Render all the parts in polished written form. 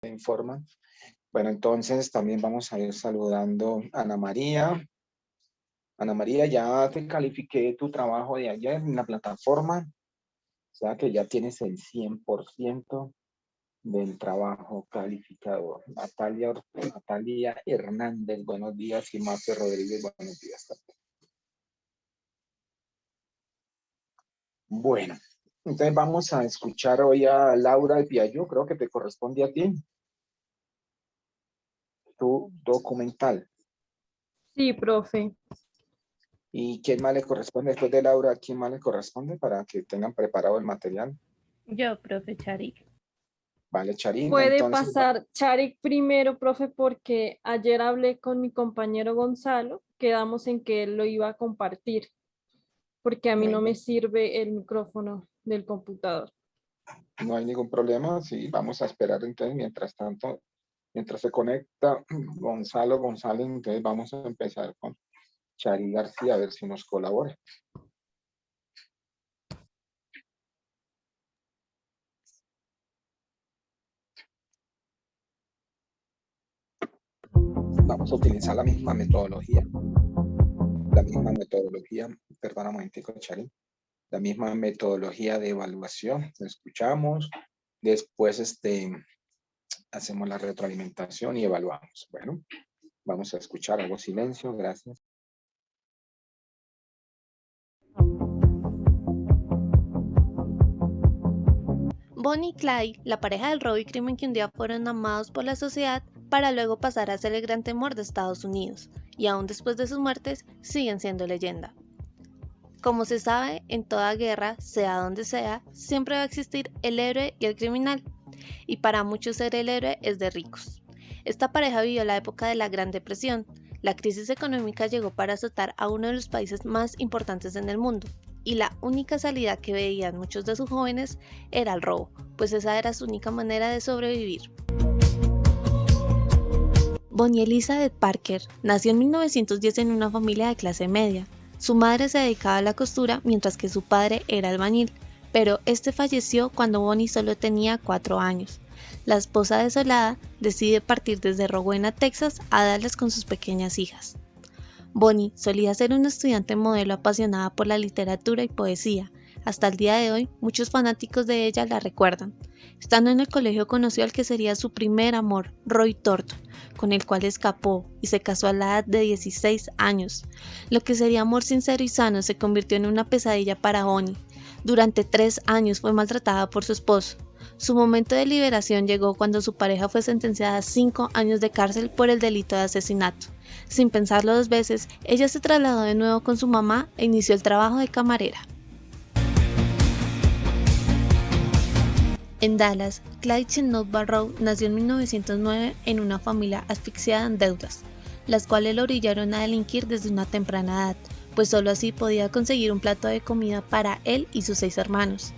informan. Bueno, entonces también vamos a ir saludando a Ana María. Ana María, ya te califiqué tu trabajo de ayer en la plataforma, o sea que ya tienes el 100% del trabajo calificado. Natalia Hernández, buenos días, y Mate Rodríguez, buenos días también. Bueno, entonces vamos a escuchar hoy a Laura de Piaggio, creo que te corresponde a ti, tu documental. Sí, profe. ¿Y quién más le corresponde después de Laura? ¿Quién más le corresponde para que tengan preparado el material? Yo, profe Charik. Vale, Charín, Puede entonces, pasar Charik primero, profe, porque ayer hablé con mi compañero Gonzalo, quedamos en que él lo iba a compartir, porque a mí no bueno, me sirve el micrófono del computador. no hay ningún problema, sí, vamos a esperar entonces, mientras tanto, mientras se conecta Gonzalo González, entonces vamos a empezar con Chari García, a ver si nos colabora. Vamos a utilizar la misma metodología, perdón un momentico, Chari, la misma metodología de evaluación, escuchamos, después hacemos la retroalimentación y evaluamos. Bueno, vamos a escuchar, hago silencio, gracias. Bonnie y Clyde, la pareja del robo y crimen que un día fueron amados por la sociedad para luego pasar a ser el gran temor de Estados Unidos, y aún después de sus muertes siguen siendo leyenda. Como se sabe, en toda guerra, sea donde sea, siempre va a existir el héroe y el criminal, y para muchos ser el héroe es de ricos. Esta pareja vivió la época de la Gran Depresión. La crisis económica llegó para azotar a uno de los países más importantes en el mundo, y la única salida que veían muchos de sus jóvenes era el robo, pues esa era su única manera de sobrevivir. Bonnie Elizabeth Parker nació en 1910 en una familia de clase media. Su madre se dedicaba a la costura mientras que su padre era albañil, pero este falleció cuando Bonnie solo tenía 4 años. La esposa desolada decide partir desde Rowena, Texas, a Dallas con sus pequeñas hijas. Bonnie solía ser una estudiante modelo apasionada por la literatura y poesía. Hasta el día de hoy, muchos fanáticos de ella la recuerdan. Estando en el colegio conoció al que sería su primer amor, Roy Thornton, con el cual escapó y se casó a la edad de 16 años. Lo que sería amor sincero y sano se convirtió en una pesadilla para Bonnie. Durante 3 años fue maltratada por su esposo. Su momento de liberación llegó cuando su pareja fue sentenciada a 5 años de cárcel por el delito de asesinato. Sin pensarlo 2 veces, ella se trasladó de nuevo con su mamá e inició el trabajo de camarera. En Dallas, Clyde Chennault Barrow nació en 1909 en una familia asfixiada en deudas, las cuales lo orillaron a delinquir desde una temprana edad, pues solo así podía conseguir un plato de comida para él y sus 6 hermanos.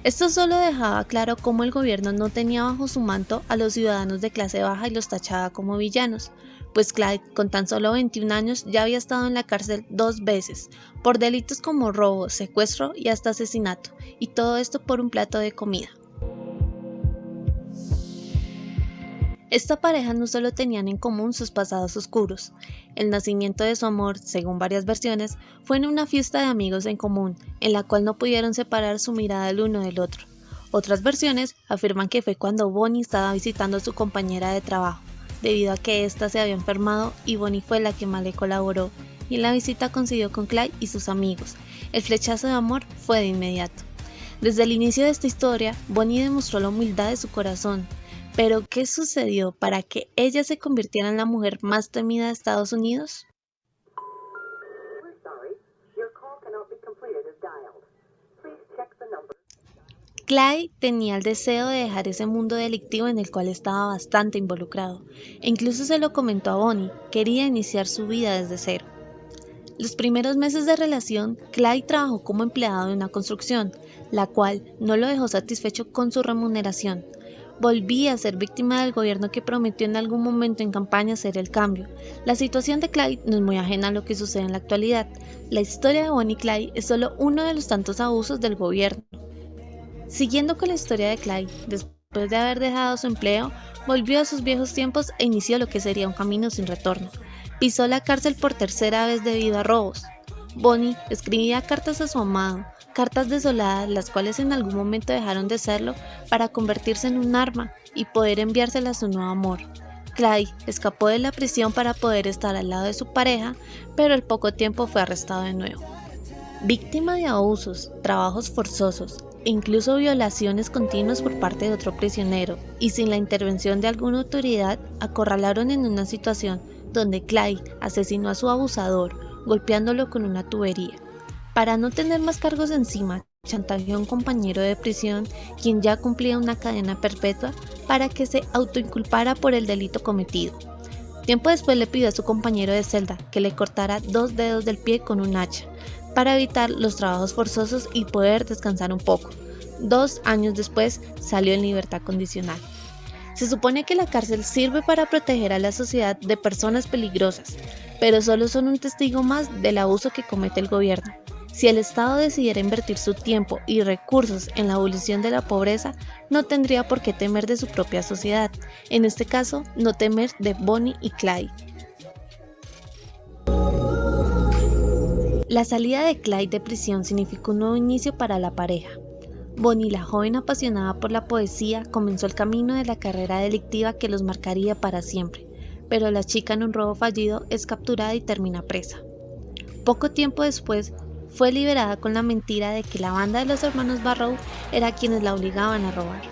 Esto solo dejaba claro cómo el gobierno no tenía bajo su manto a los ciudadanos de clase baja y los tachaba como villanos, pues Clyde, con tan solo 21 años, ya había estado en la cárcel 2 veces, por delitos como robo, secuestro y hasta asesinato, y todo esto por un plato de comida. Esta pareja no solo tenían en común sus pasados oscuros. El nacimiento de su amor, según varias versiones, fue en una fiesta de amigos en común, en la cual no pudieron separar su mirada el uno del otro. Otras versiones afirman que fue cuando Bonnie estaba visitando a su compañera de trabajo, debido a que ésta se había enfermado y Bonnie fue la que más le colaboró, y en la visita coincidió con Clyde y sus amigos. El flechazo de amor fue de inmediato. Desde el inicio de esta historia, Bonnie demostró la humildad de su corazón. Pero, ¿qué sucedió para que ella se convirtiera en la mujer más temida de Estados Unidos? Clyde tenía el deseo de dejar ese mundo delictivo en el cual estaba bastante involucrado, e incluso se lo comentó a Bonnie, quería iniciar su vida desde cero. Los primeros meses de relación, Clyde trabajó como empleado de una construcción, la cual no lo dejó satisfecho con su remuneración. Volvía a ser víctima del gobierno que prometió en algún momento en campaña hacer el cambio. La situación de Clyde no es muy ajena a lo que sucede en la actualidad. La historia de Bonnie y Clyde es solo uno de los tantos abusos del gobierno. Siguiendo con la historia de Clyde, después después de haber dejado su empleo, volvió a sus viejos tiempos e inició lo que sería un camino sin retorno. Pisó la cárcel por tercera vez debido a robos. Bonnie escribía cartas a su amado, cartas desoladas, las cuales en algún momento dejaron de serlo para convertirse en un arma y poder enviárselas a su nuevo amor. Clyde escapó de la prisión para poder estar al lado de su pareja, pero al poco tiempo fue arrestado de nuevo. Víctima de abusos, trabajos forzosos e incluso violaciones continuas por parte de otro prisionero, y sin la intervención de alguna autoridad, acorralaron en una situación donde Clyde asesinó a su abusador, golpeándolo con una tubería. Para no tener más cargos encima, chantajeó a un compañero de prisión, quien ya cumplía una cadena perpetua, para que se autoinculpara por el delito cometido. Tiempo después le pidió a su compañero de celda que le cortara 2 dedos del pie con un hacha, para evitar los trabajos forzosos y poder descansar un poco. 2 años después salió en libertad condicional. Se supone que la cárcel sirve para proteger a la sociedad de personas peligrosas, pero solo son un testigo más del abuso que comete el gobierno. Si el Estado decidiera invertir su tiempo y recursos en la abolición de la pobreza, no tendría por qué temer de su propia sociedad, en este caso, no temer de Bonnie y Clyde. La salida de Clyde de prisión significó un nuevo inicio para la pareja. Bonnie, la joven apasionada por la poesía, comenzó el camino de la carrera delictiva que los marcaría para siempre, pero la chica en un robo fallido es capturada y termina presa. Poco tiempo después, fue liberada con la mentira de que la banda de los hermanos Barrow era quienes la obligaban a robar.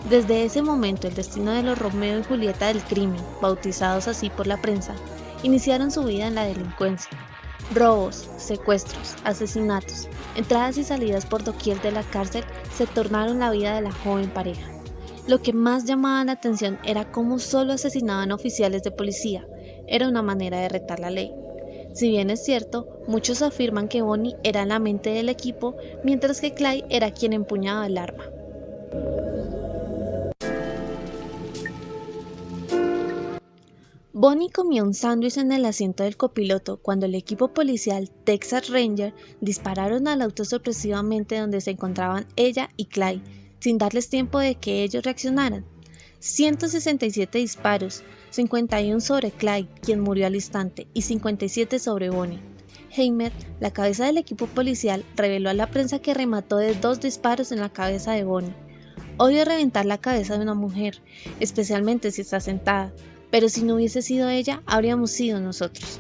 Desde ese momento, el destino de los Romeo y Julieta del crimen, bautizados así por la prensa, iniciaron su vida en la delincuencia. Robos, secuestros, asesinatos, entradas y salidas por doquier de la cárcel se tornaron la vida de la joven pareja. Lo que más llamaba la atención era cómo solo asesinaban oficiales de policía. Era una manera de retar la ley. Si bien es cierto, muchos afirman que Bonnie era la mente del equipo, mientras que Clyde era quien empuñaba el arma. Bonnie comía un sándwich en el asiento del copiloto cuando el equipo policial Texas Ranger dispararon al auto sorpresivamente donde se encontraban ella y Clyde, sin darles tiempo de que ellos reaccionaran. 167 disparos, 51 sobre Clyde, quien murió al instante, y 57 sobre Bonnie. Heimer, la cabeza del equipo policial, reveló a la prensa que remató de 2 disparos en la cabeza de Bonnie. Odio reventar la cabeza de una mujer, especialmente si está sentada, pero si no hubiese sido ella, habríamos sido nosotros.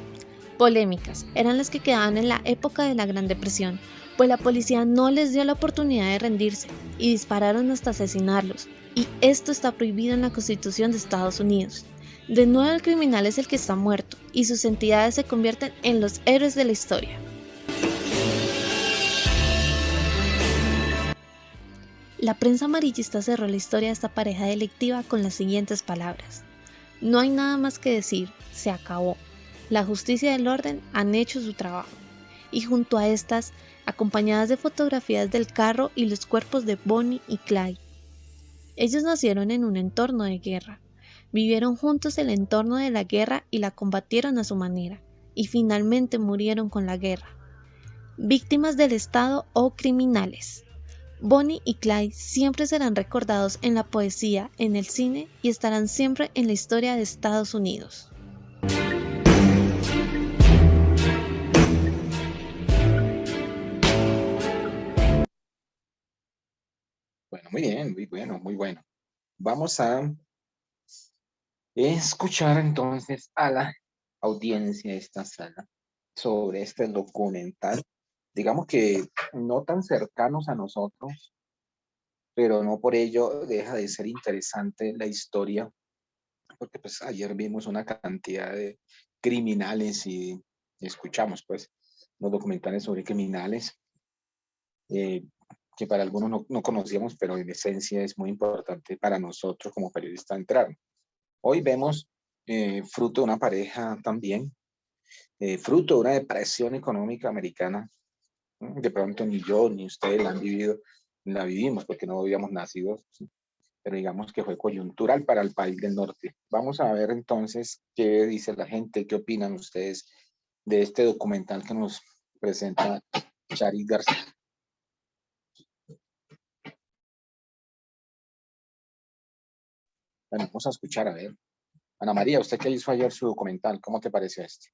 Polémicas eran las que quedaban en la época de la Gran Depresión, pues la policía no les dio la oportunidad de rendirse y dispararon hasta asesinarlos, y esto está prohibido en la Constitución de Estados Unidos. De nuevo el criminal es el que está muerto, y sus entidades se convierten en los héroes de la historia. La prensa amarillista cerró la historia de esta pareja delictiva con las siguientes palabras: no hay nada más que decir, se acabó. La justicia y el orden han hecho su trabajo. Y junto a estas, acompañadas de fotografías del carro y los cuerpos de Bonnie y Clyde. Ellos nacieron en un entorno de guerra. Vivieron juntos el entorno de la guerra y la combatieron a su manera. Y finalmente murieron con la guerra. Víctimas del Estado o criminales. Bonnie y Clyde siempre serán recordados en la poesía, en el cine y estarán siempre en la historia de Estados Unidos. Bueno, muy bien, muy bueno, muy bueno. Vamos a escuchar entonces a la audiencia de esta sala sobre este documental. Digamos que no tan cercanos a nosotros, pero no por ello deja de ser interesante la historia, porque pues ayer vimos una cantidad de criminales y escuchamos pues los documentales sobre criminales eh, que para algunos no conocíamos, pero en esencia es muy importante para nosotros como periodistas entrar. Hoy vemos fruto de una pareja también, fruto de una depresión económica americana. De pronto ni yo ni ustedes la han vivido, la vivimos porque no habíamos nacido, ¿sí? Pero digamos que fue coyuntural para el país del norte. Vamos a ver entonces qué dice la gente, qué opinan ustedes de este documental que nos presenta Charis García. Bueno, vamos a escuchar, a ver. Ana María, usted que hizo ayer su documental, ¿cómo te pareció este?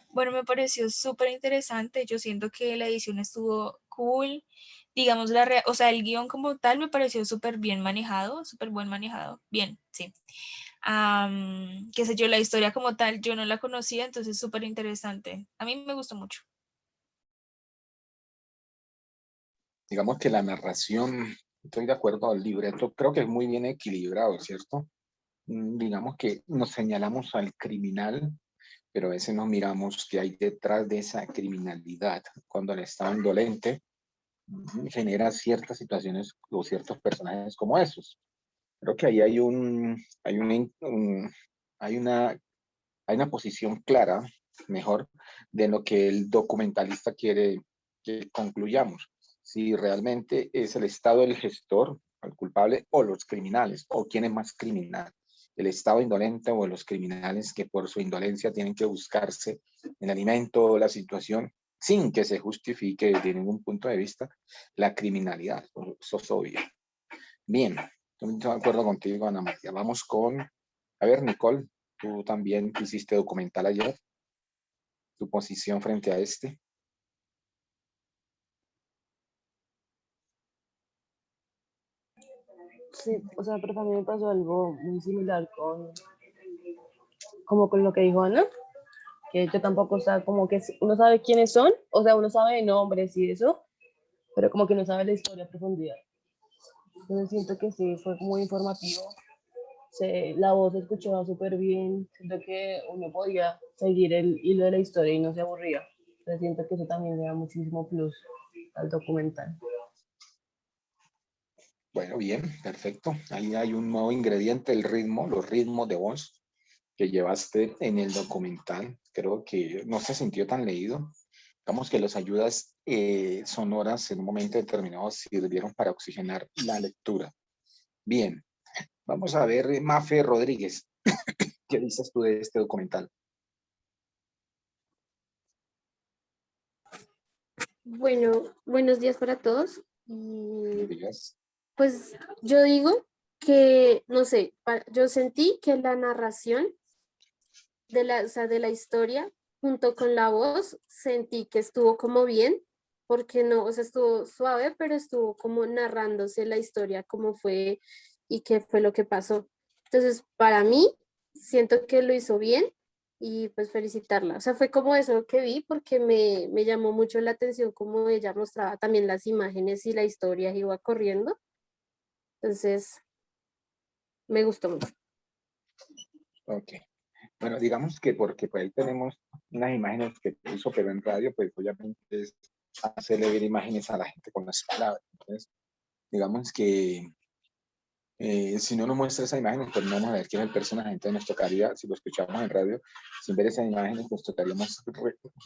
Bueno, me pareció súper interesante. Yo siento que la edición estuvo cool. Digamos, o sea, el guión como tal me pareció súper bien manejado, súper buen manejado. Bien, sí. Qué sé yo, la historia como tal, yo no la conocía, entonces súper interesante. A mí me gustó mucho. Digamos que la narración, estoy de acuerdo al libreto, creo que es muy bien equilibrado, ¿cierto? Digamos que nos señalamos al criminal, pero a veces no miramos qué hay detrás de esa criminalidad. Cuando el estado indolente genera ciertas situaciones o ciertos personajes como esos. Creo que ahí hay una posición clara, mejor, de lo que el documentalista quiere que concluyamos. Si realmente es el Estado el gestor, el culpable, o los criminales, o quién es más criminal, el Estado indolente o los criminales que por su indolencia tienen que buscarse el alimento o la situación sin que se justifique desde ningún punto de vista la criminalidad. Eso es obvio. Bien, estoy de acuerdo contigo, Ana María. Vamos con, a ver, Nicole, tú también hiciste documental ayer, tu posición frente a este. Sí, o sea, pero también me pasó algo muy similar como con lo que dijo Ana, que yo tampoco, o sea, como que uno sabe quiénes son, o sea, uno sabe de nombres y eso, pero como que no sabe la historia a profundidad. Entonces siento que sí, fue muy informativo, la voz se escuchaba súper bien, siento que uno podía seguir el hilo de la historia y no se aburría. Entonces siento que eso también le da muchísimo plus al documental. Bueno, bien, perfecto. Ahí hay un nuevo ingrediente, el ritmo, los ritmos de voz que llevaste en el documental. Creo que no se sintió tan leído. Digamos que las ayudas sonoras en un momento determinado sirvieron para oxigenar la lectura. Bien, vamos a ver, Mafe Rodríguez, ¿qué dices tú de este documental? Bueno, buenos días para todos. Y Díaz. pues yo digo que, no sé, yo sentí que la narración o sea, de la historia junto con la voz, sentí que estuvo como bien, porque no, o sea, estuvo suave, pero estuvo como narrándose la historia, cómo fue y qué fue lo que pasó. Entonces, para mí, siento que lo hizo bien y pues felicitarla. O sea, fue como eso que vi porque me llamó mucho la atención cómo ella mostraba también las imágenes y la historia iba corriendo. Entonces, me gustó mucho. Ok. Bueno, digamos que porque por ahí tenemos unas imágenes que puso, pero en radio, pues obviamente es hacerle ver imágenes a la gente con las palabras. Entonces, digamos que si no nos muestra esa imagen, pues no vamos a ver quién es el personaje. Entonces nos tocaría, si lo escuchamos en radio, sin ver esa imagen, pues tocaríamos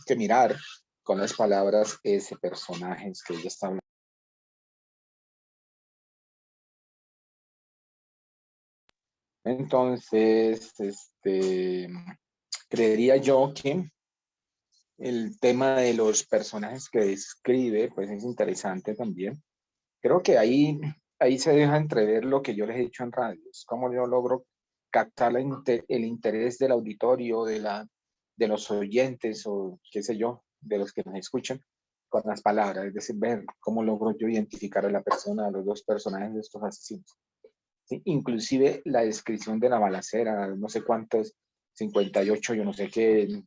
que mirar con las palabras ese personaje que ella está hablando. Entonces, creería yo que el tema de los personajes que describe, pues es interesante también. Creo que ahí se deja entrever lo que yo les he dicho en radio, es cómo yo logro captar el interés del auditorio, de los oyentes o qué sé yo, de los que nos escuchan con las palabras, es decir, ver cómo logro yo identificar a la persona, a los dos personajes de estos asesinos. ¿Sí? Inclusive la descripción de la balacera, no sé cuántos, 58, yo no sé qué,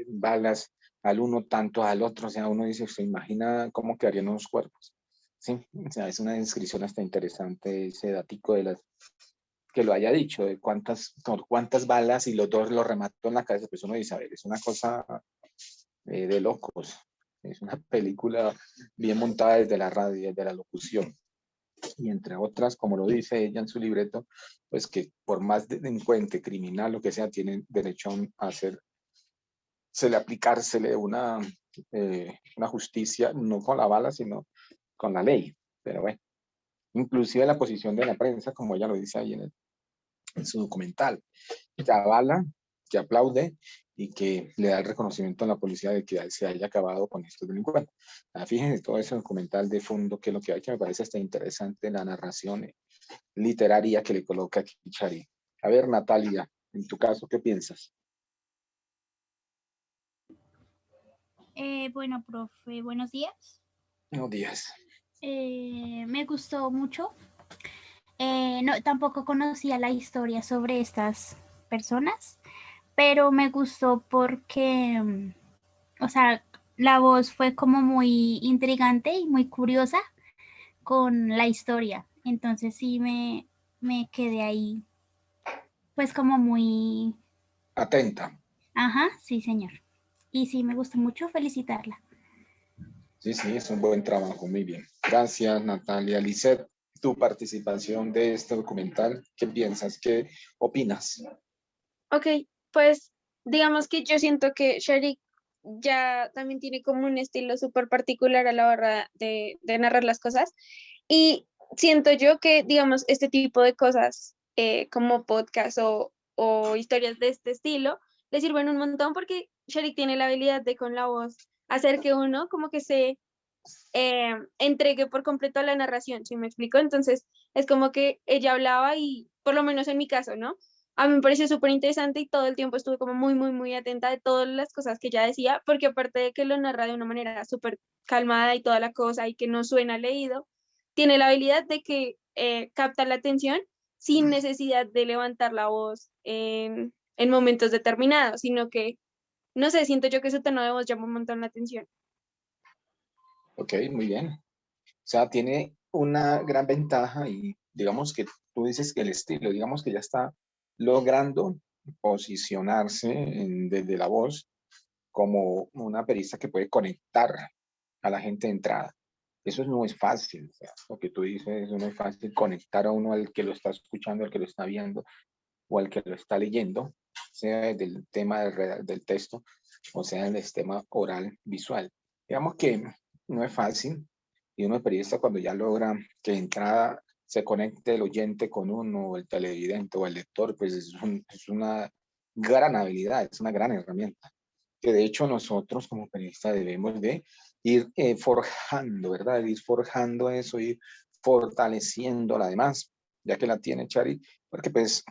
balas al uno, tanto al otro, o sea, uno dice, se imagina cómo quedarían los cuerpos. Sí, o sea, es una descripción hasta interesante ese datico de las que lo haya dicho, de cuántas balas y los dos lo remató en la cabeza, pues uno dice, a ver, es una cosa de locos, es una película bien montada desde la radio, desde la locución. Y entre otras, como lo dice ella en su libreto, pues que por más delincuente, criminal, lo que sea, tienen derecho a aplicársele una justicia, no con la bala, sino con la ley. Pero bueno, inclusive la posición de la prensa, como ella lo dice ahí en su documental. La bala que aplaude y que le da el reconocimiento a la policía de que se haya acabado con estos delincuentes. Fíjense todo ese documental de fondo, que es lo que hay, que me parece hasta interesante la narración literaria que le coloca aquí Chari. A ver, Natalia, en tu caso, ¿qué piensas? Bueno, profe, buenos días. Buenos días. Me gustó mucho. No, tampoco conocía la historia sobre estas personas, pero me gustó porque, o sea, la voz fue como muy intrigante y muy curiosa con la historia. Entonces sí me quedé ahí, pues como muy... Atenta. Ajá, sí, señor. Y sí, me gustó mucho felicitarla. Sí, sí, es un buen trabajo, muy bien. Gracias, Natalia. Lisette, tu participación de este documental, ¿qué piensas? ¿Qué opinas? Ok, pues digamos que yo siento que Sharik ya también tiene como un estilo súper particular a la hora de narrar las cosas y siento yo que, digamos, este tipo de cosas como podcast o historias de este estilo le sirven un montón porque Sharik tiene la habilidad de con la voz hacer que uno como que se entregue por completo a la narración, ¿sí me explico? Entonces es como que ella hablaba y por lo menos en mi caso, ¿no? A mí me pareció súper interesante y todo el tiempo estuve como muy, muy, muy atenta de todas las cosas que ella decía, porque aparte de que lo narra de una manera súper calmada y toda la cosa y que no suena leído, tiene la habilidad de que capta la atención sin necesidad de levantar la voz en momentos determinados, sino que, no sé, siento yo que su tono de voz llama un montón la atención. Ok, muy bien. O sea, tiene una gran ventaja y digamos que tú dices que el estilo, digamos que ya está logrando posicionarse desde la voz como una periodista que puede conectar a la gente de entrada. Eso no es fácil, o sea, lo que tú dices, eso no es fácil conectar a uno al que lo está escuchando, al que lo está viendo o al que lo está leyendo, sea del tema del texto o sea del tema oral visual. Digamos que no es fácil y uno es periodista cuando ya logra que de entrada se conecte el oyente con uno, o el televidente o el lector, pues es una gran habilidad, es una gran herramienta que de hecho nosotros como periodistas debemos de ir forjando, ¿verdad? Ir forjando eso, ir fortaleciendo además, ya que la tiene Chari, porque pues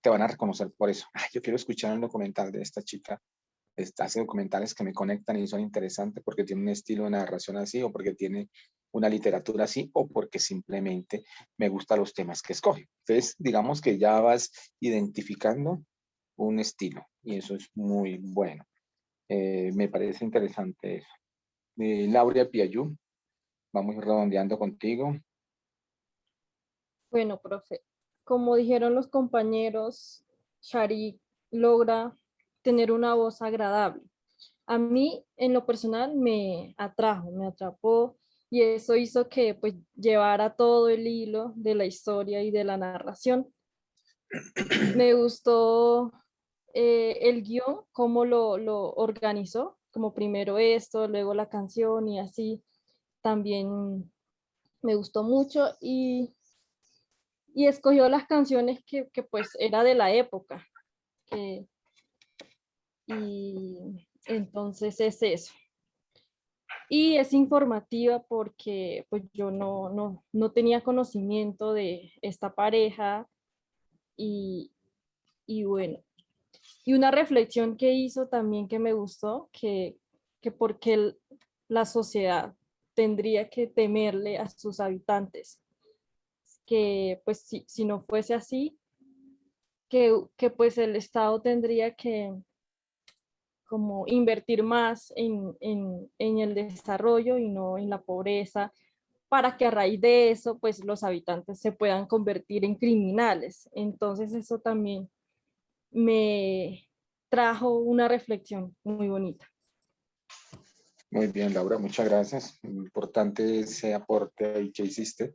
te van a reconocer por eso. Ay, yo quiero escuchar el documental de esta chica. Hace documentales que me conectan y son interesantes porque tiene un estilo de narración así o porque tiene una literatura así o porque simplemente me gustan los temas que escoge. Entonces, digamos que ya vas identificando un estilo y eso es muy bueno. Me parece interesante eso. Laura Piayú, vamos redondeando contigo. Bueno, profe, como dijeron los compañeros, Sharik logra tener una voz agradable. A mí, en lo personal, me atrajo, me atrapó y eso hizo que pues llevara todo el hilo de la historia y de la narración. Me gustó el guión, cómo lo organizó, como primero esto, luego la canción y así. También me gustó mucho y escogió las canciones que pues era de la época. Y entonces es eso. Y es informativa porque pues yo no tenía conocimiento de esta pareja y, y bueno, y una reflexión que hizo también que me gustó, que porque la sociedad tendría que temerle a sus habitantes, que pues si no fuese así, que pues el Estado tendría que como invertir más en el desarrollo y no en la pobreza, para que a raíz de eso, pues los habitantes se puedan convertir en criminales. Entonces eso también me trajo una reflexión muy bonita. Muy bien, Laura, muchas gracias. Importante ese aporte ahí que hiciste.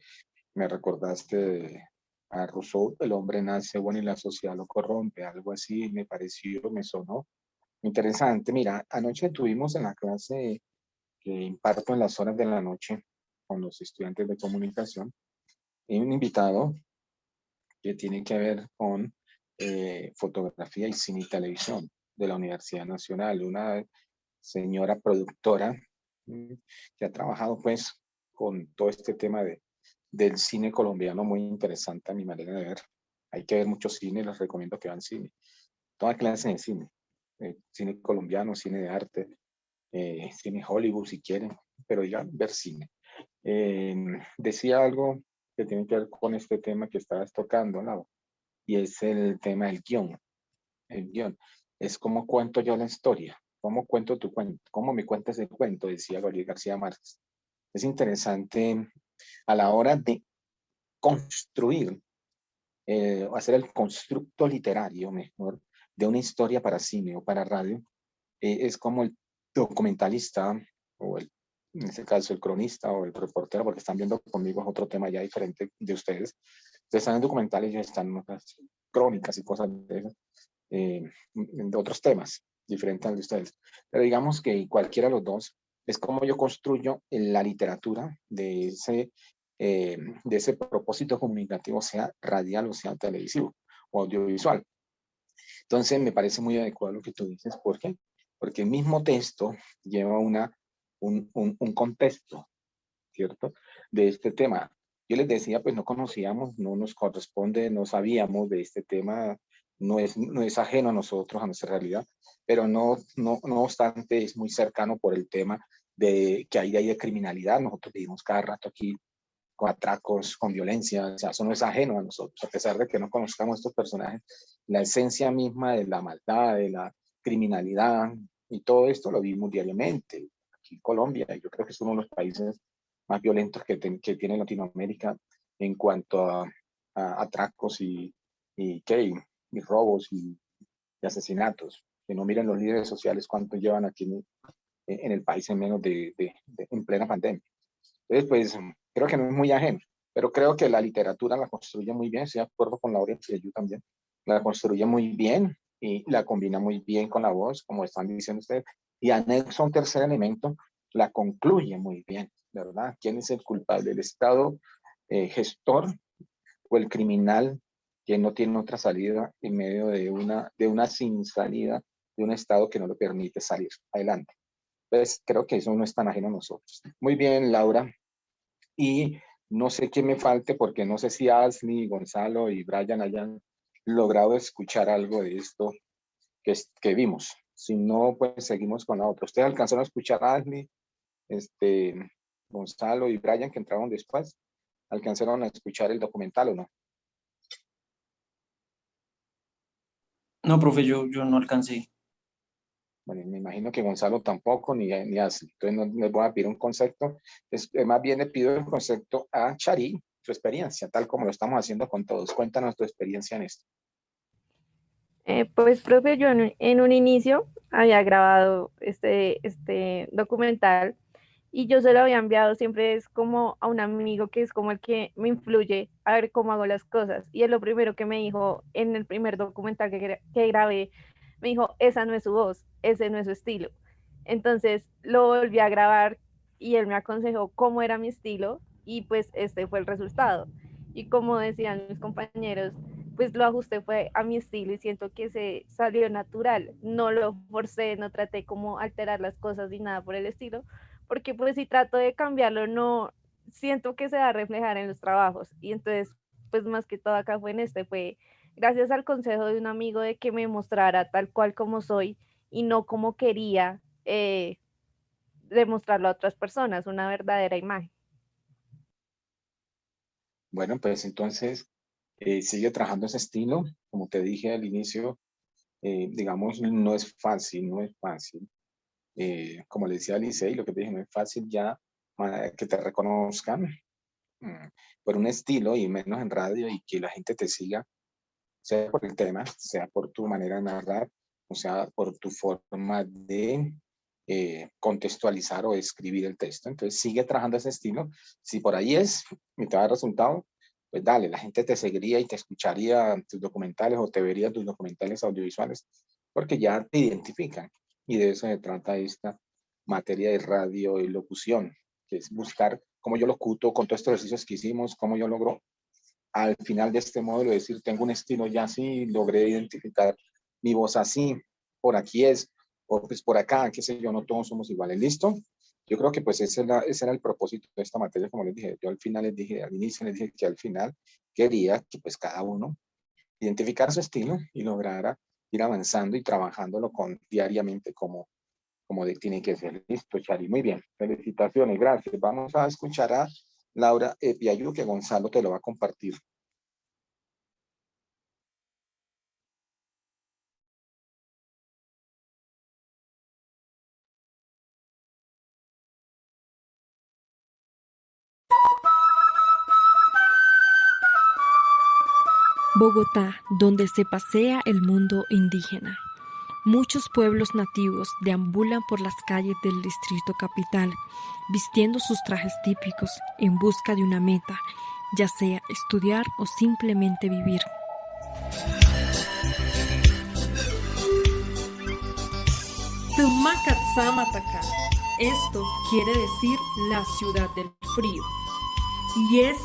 Me recordaste a Rousseau, el hombre nace bueno y la sociedad lo corrompe, algo así me pareció, me sonó. Interesante. Mira, anoche tuvimos en la clase que imparto en las horas de la noche con los estudiantes de comunicación, y un invitado que tiene que ver con fotografía y cine y televisión de la Universidad Nacional, una señora productora que ha trabajado pues con todo este tema del cine colombiano, muy interesante a mi manera de ver. Hay que ver mucho cine, les recomiendo que vean cine, toda clase de cine, cine colombiano, cine de arte, cine Hollywood si quieren, pero digan ver cine. Decía algo que tiene que ver con este tema que estabas tocando, Lau, y es el tema del guión. El guión es cómo cuento yo la historia, cómo cuento tu cuento, cómo me cuentas el cuento, decía Gabriel García Márquez. Es interesante a la hora de construir, hacer el constructo literario mejor de una historia para cine o para radio, es como el documentalista o en este caso el cronista o el reportero, porque están viendo conmigo es otro tema ya diferente de ustedes. Ustedes están en documentales y están en otras crónicas y cosas de esas, de otros temas diferentes de ustedes. Pero digamos que cualquiera de los dos es como yo construyo la literatura de ese propósito comunicativo, sea radial o sea televisivo o audiovisual. Entonces me parece muy adecuado lo que tú dices. ¿Por qué? Porque el mismo texto lleva un contexto, ¿cierto? De este tema. Yo les decía, pues no conocíamos, no nos corresponde, no sabíamos de este tema, no es ajeno a nosotros, a nuestra realidad, pero no obstante es muy cercano por el tema de que hay de criminalidad. Nosotros vivimos cada rato aquí con atracos, con violencia, o sea, eso no es ajeno a nosotros, a pesar de que no conozcamos estos personajes, la esencia misma de la maldad, de la criminalidad y todo esto lo vivimos diariamente. Aquí en Colombia, yo creo que es uno de los países más violentos que tiene Latinoamérica en cuanto a atracos y robos y asesinatos. Que no miren los líderes sociales cuánto llevan aquí en el país en menos en plena pandemia. Entonces, pues creo que no es muy ajeno, pero creo que la literatura la construye muy bien, estoy de acuerdo con Laura y yo también, la construye muy bien y la combina muy bien con la voz, como están diciendo ustedes, y anexa un tercer elemento, la concluye muy bien, ¿verdad? ¿Quién es el culpable? ¿El Estado gestor o el criminal que no tiene otra salida en medio de una sin salida, de un Estado que no le permite salir adelante? Entonces, creo que eso no es tan ajeno a nosotros. Muy bien, Laura. Y no sé qué me falte, porque no sé si Ashley, Gonzalo y Brian hayan logrado escuchar algo de esto que vimos. Si no, pues seguimos con la otra. ¿Ustedes alcanzaron a escuchar a Ashley, Gonzalo y Brian, que entraron después? ¿Alcanzaron a escuchar el documental o no? No, profe, yo no alcancé. Bueno, me imagino que Gonzalo tampoco, ni Ashley. Entonces no les voy a pedir un concepto. Más bien le pido el concepto a Chari, su experiencia, tal como lo estamos haciendo con todos. Cuéntanos tu experiencia en esto. Pues, profe, yo en un inicio había grabado este documental y yo se lo había enviado, siempre es como a un amigo que es como el que me influye a ver cómo hago las cosas. Y es lo primero que me dijo en el primer documental que grabé, me dijo, esa no es su voz, ese no es su estilo. Entonces lo volví a grabar y él me aconsejó cómo era mi estilo y pues este fue el resultado. Y como decían mis compañeros, pues lo ajusté fue a mi estilo y siento que se salió natural. No lo forcé, no traté como alterar las cosas ni nada por el estilo, porque pues si trato de cambiarlo, no siento que se va a reflejar en los trabajos. Y entonces, pues más que todo acá fue gracias al consejo de un amigo de que me mostrara tal cual como soy y no como quería demostrarlo a otras personas, una verdadera imagen. Bueno, pues entonces sigue trabajando ese estilo. Como te dije al inicio, digamos, no es fácil, no es fácil. Como le decía a Licey, lo que te dije, no es fácil ya que te reconozcan por un estilo y menos en radio y que la gente te siga, sea por el tema, sea por tu manera de narrar, o sea por tu forma de contextualizar o escribir el texto. Entonces sigue trabajando ese estilo. Si por ahí es y te da resultado, pues dale, la gente te seguiría y te escucharía tus documentales o te vería tus documentales audiovisuales porque ya te identifican. Y de eso se trata esta materia de radio y locución, que es buscar cómo yo locuto con todos estos ejercicios que hicimos, cómo yo logro al final de este módulo decir, tengo un estilo ya así, logré identificar mi voz así, por aquí es, o pues por acá, qué sé yo, no todos somos iguales, ¿listo? Yo creo que pues ese era el propósito de esta materia, como les dije. Yo al final les dije, al inicio les dije que al final quería que pues cada uno identificara su estilo y lograra ir avanzando y trabajándolo diariamente como tiene que ser. Listo, Chari, muy bien. Felicitaciones, gracias. Vamos a escuchar a Laura Piayu, que Gonzalo te lo va a compartir. Bogotá, donde se pasea el mundo indígena. Muchos pueblos nativos deambulan por las calles del distrito capital, vistiendo sus trajes típicos en busca de una meta, ya sea estudiar o simplemente vivir. Tumacatzamataca. Esto quiere decir la ciudad del frío, y es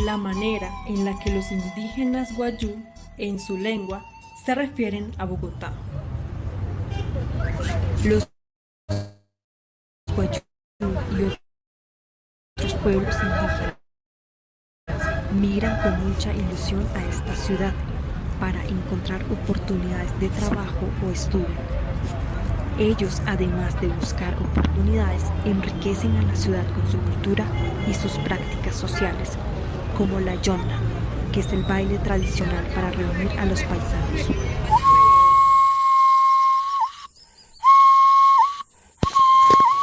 la manera en la que los indígenas guayú, en su lengua, se refieren a Bogotá. Los guayú y otros pueblos indígenas migran con mucha ilusión a esta ciudad para encontrar oportunidades de trabajo o estudio. Ellos, además de buscar oportunidades, enriquecen a la ciudad con su cultura y sus prácticas sociales, como la yonna, que es el baile tradicional para reunir a los paisanos.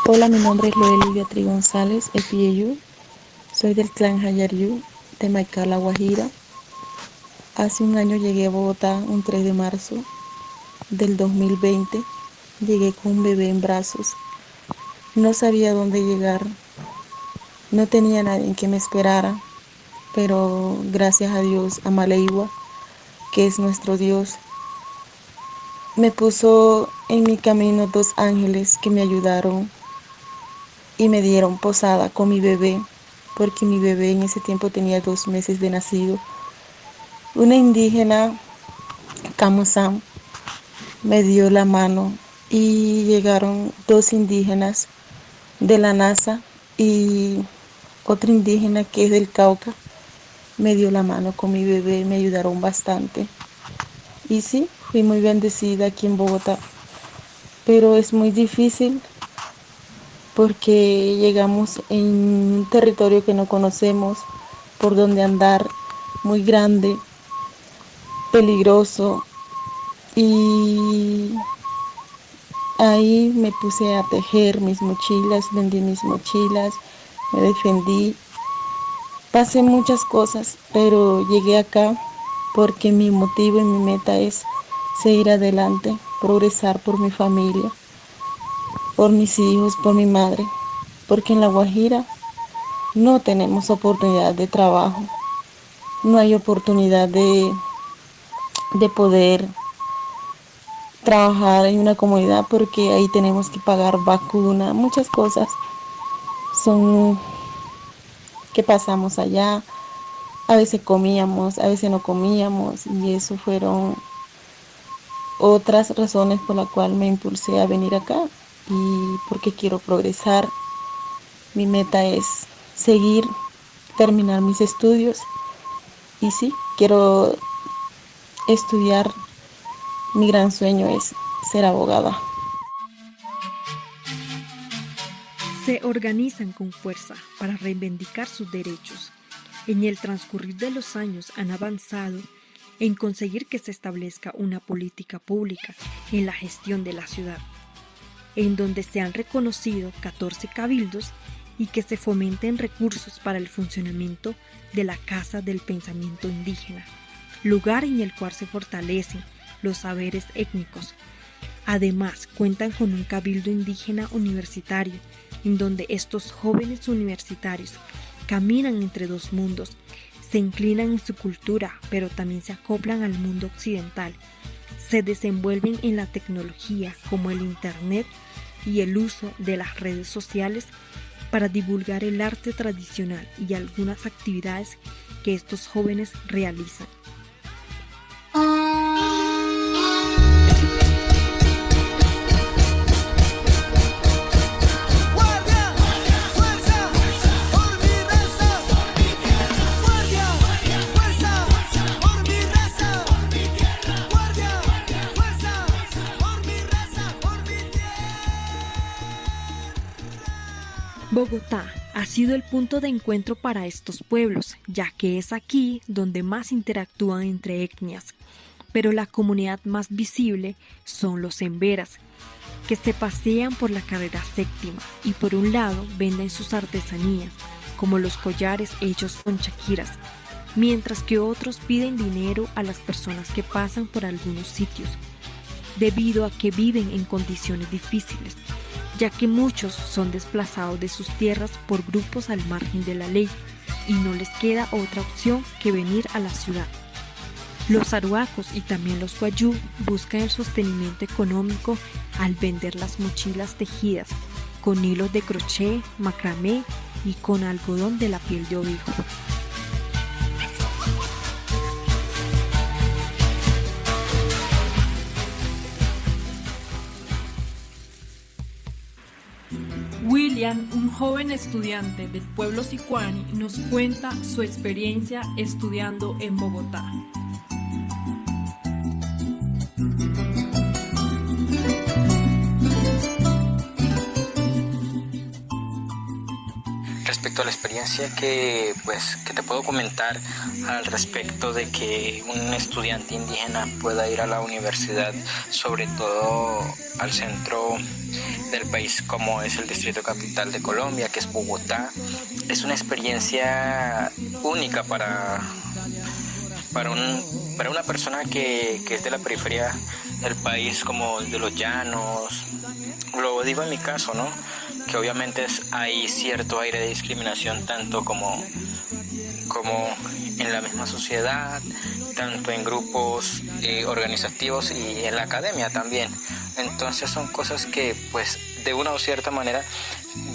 Hola, mi nombre es Loeli Beatriz González, Epieyú. Soy del clan Jayariú de Maicá, La Guajira. Hace un año llegué a Bogotá, un 3 de marzo del 2020. Llegué con un bebé en brazos. No sabía dónde llegar. No tenía nadie que me esperara. Pero gracias a Dios, a Maleigua, que es nuestro Dios, me puso en mi camino 2 ángeles que me ayudaron y me dieron posada con mi bebé, porque mi bebé en ese tiempo tenía 2 meses de nacido. Una indígena, Camusam, me dio la mano y llegaron 2 indígenas de la NASA y otra indígena que es del Cauca. Me dio la mano con mi bebé, me ayudaron bastante. Y sí, fui muy bendecida aquí en Bogotá. Pero es muy difícil porque llegamos en un territorio que no conocemos, por donde andar, muy grande, peligroso. Y ahí me puse a tejer mis mochilas, vendí mis mochilas, me defendí. Pasé muchas cosas, pero llegué acá porque mi motivo y mi meta es seguir adelante, progresar por mi familia, por mis hijos, por mi madre, porque en La Guajira no tenemos oportunidad de trabajo, no hay oportunidad de poder trabajar en una comunidad porque ahí tenemos que pagar vacuna, muchas cosas son que pasamos allá. A veces comíamos, a veces no comíamos y eso fueron otras razones por las cuales me impulsé a venir acá y porque quiero progresar. Mi meta es seguir, terminar mis estudios y sí, quiero estudiar. Mi gran sueño es ser abogada. Se organizan con fuerza para reivindicar sus derechos. En el transcurrir de los años han avanzado en conseguir que se establezca una política pública en la gestión de la ciudad, en donde se han reconocido 14 cabildos y que se fomenten recursos para el funcionamiento de la Casa del Pensamiento Indígena, lugar en el cual se fortalecen los saberes étnicos. Además, cuentan con un cabildo indígena universitario, en donde estos jóvenes universitarios caminan entre 2 mundos, se inclinan en su cultura, pero también se acoplan al mundo occidental, se desenvuelven en la tecnología como el Internet y el uso de las redes sociales para divulgar el arte tradicional y algunas actividades que estos jóvenes realizan. Bogotá ha sido el punto de encuentro para estos pueblos, ya que es aquí donde más interactúan entre etnias, pero la comunidad más visible son los emberas, que se pasean por la carrera séptima y por un lado venden sus artesanías, como los collares hechos con chaquiras, mientras que otros piden dinero a las personas que pasan por algunos sitios, debido a que viven en condiciones difíciles, ya que muchos son desplazados de sus tierras por grupos al margen de la ley y no les queda otra opción que venir a la ciudad. Los aruacos y también los guayú buscan el sostenimiento económico al vender las mochilas tejidas con hilos de crochet, macramé y con algodón de la piel de oveja. William, un joven estudiante del pueblo Sicuani, nos cuenta su experiencia estudiando en Bogotá. Respecto a la experiencia que te puedo comentar al respecto de que un estudiante indígena pueda ir a la universidad, sobre todo al centro del país como es el Distrito Capital de Colombia, que es Bogotá, es una experiencia única para una persona que es de la periferia del país, como de los llanos. Lo digo en mi caso, ¿no? Que obviamente hay cierto aire de discriminación tanto como en la misma sociedad, tanto en grupos organizativos y en la academia también. Entonces son cosas que pues de una o cierta manera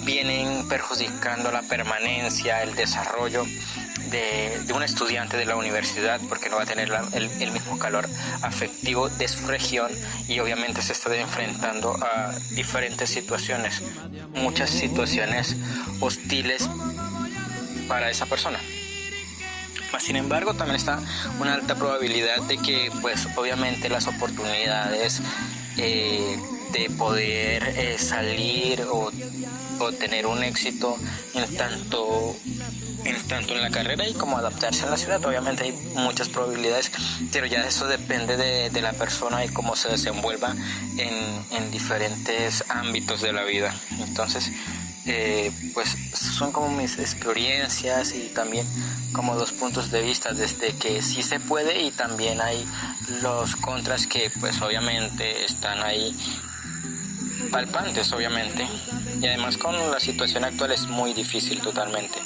vienen perjudicando la permanencia, el desarrollo de un estudiante de la universidad, porque no va a tener el mismo calor afectivo de su región y obviamente se está enfrentando a diferentes situaciones, muchas situaciones hostiles para esa persona. Sin embargo, también está una alta probabilidad de que pues obviamente las oportunidades de poder salir o tener un éxito en tanto en la carrera y como adaptarse a la ciudad. Obviamente hay muchas probabilidades, pero ya eso depende de la persona y cómo se desenvuelva en diferentes ámbitos de la vida. Entonces, pues son como mis experiencias y también como dos puntos de vista, desde que sí se puede y también hay los contras que pues obviamente están ahí palpantes, obviamente, y además con la situación actual es muy difícil totalmente.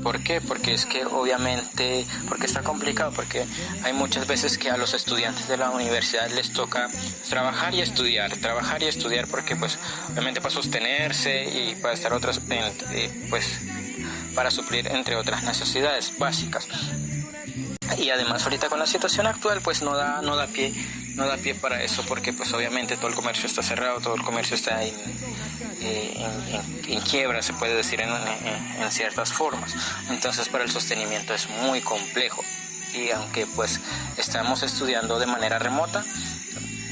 ¿Por qué? Porque es que obviamente, porque está complicado, porque hay muchas veces que a los estudiantes de la universidad les toca trabajar y estudiar porque pues obviamente para sostenerse y para estar otras, pues para suplir entre otras necesidades básicas. Y además ahorita con la situación actual pues no da pie para eso, porque pues obviamente todo el comercio está cerrado, todo el comercio está en quiebra, se puede decir en ciertas formas. Entonces para el sostenimiento es muy complejo, y aunque pues estamos estudiando de manera remota,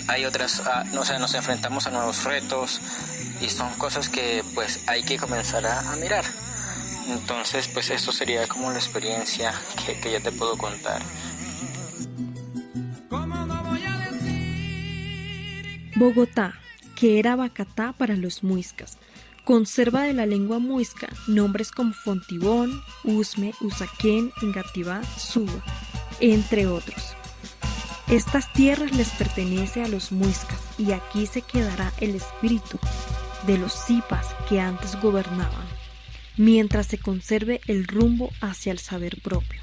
hay otras, nos enfrentamos a nuevos retos y son cosas que pues hay que comenzar a mirar. Entonces pues esto sería como la experiencia que ya te puedo contar. Bogotá, que era Bacatá para los muiscas, conserva de la lengua muisca nombres como Fontibón, Usme, Usaquén, Engativá, Suba, entre otros. Estas tierras les pertenecen a los muiscas y aquí se quedará el espíritu de los zipas que antes gobernaban, mientras se conserve el rumbo hacia el saber propio.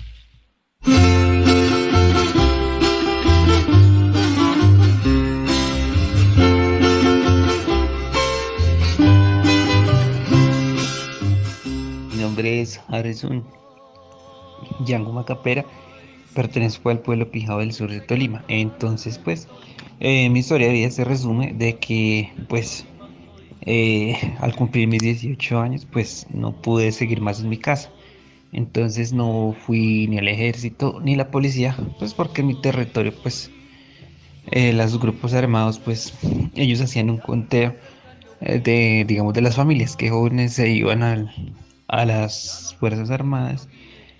Mi nombre es Harrison Yango Macapera, pertenezco al pueblo Pijao del sur de Tolima. Entonces, pues, mi historia de vida se resume de que, pues, al cumplir mis 18 años, pues, no pude seguir más en mi casa. Entonces no fui ni al ejército ni la policía, pues porque en mi territorio, pues, los grupos armados, pues, ellos hacían un conteo de, digamos, de las familias que jóvenes se iban a las Fuerzas Armadas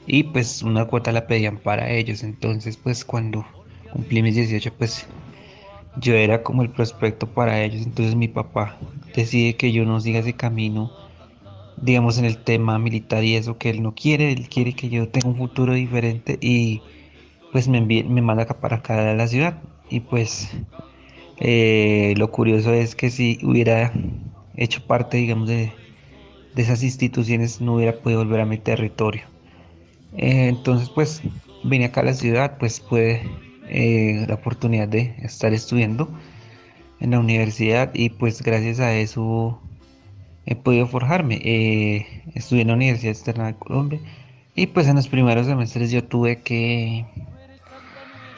y pues una cuota la pedían para ellos. Entonces, pues cuando cumplí mis 18, pues yo era como el prospecto para ellos. Entonces mi papá decide que yo no siga ese camino, digamos, en el tema militar y eso, que él no quiere, él quiere que yo tenga un futuro diferente y pues me manda acá para acá a la ciudad. Y pues lo curioso es que si hubiera hecho parte, digamos, de esas instituciones, no hubiera podido volver a mi territorio. Entonces, pues vine acá a la ciudad, pues pude la oportunidad de estar estudiando en la universidad y pues gracias a eso he podido forjarme. Estudié en la Universidad Externa de Colombia y pues en los primeros semestres yo tuve que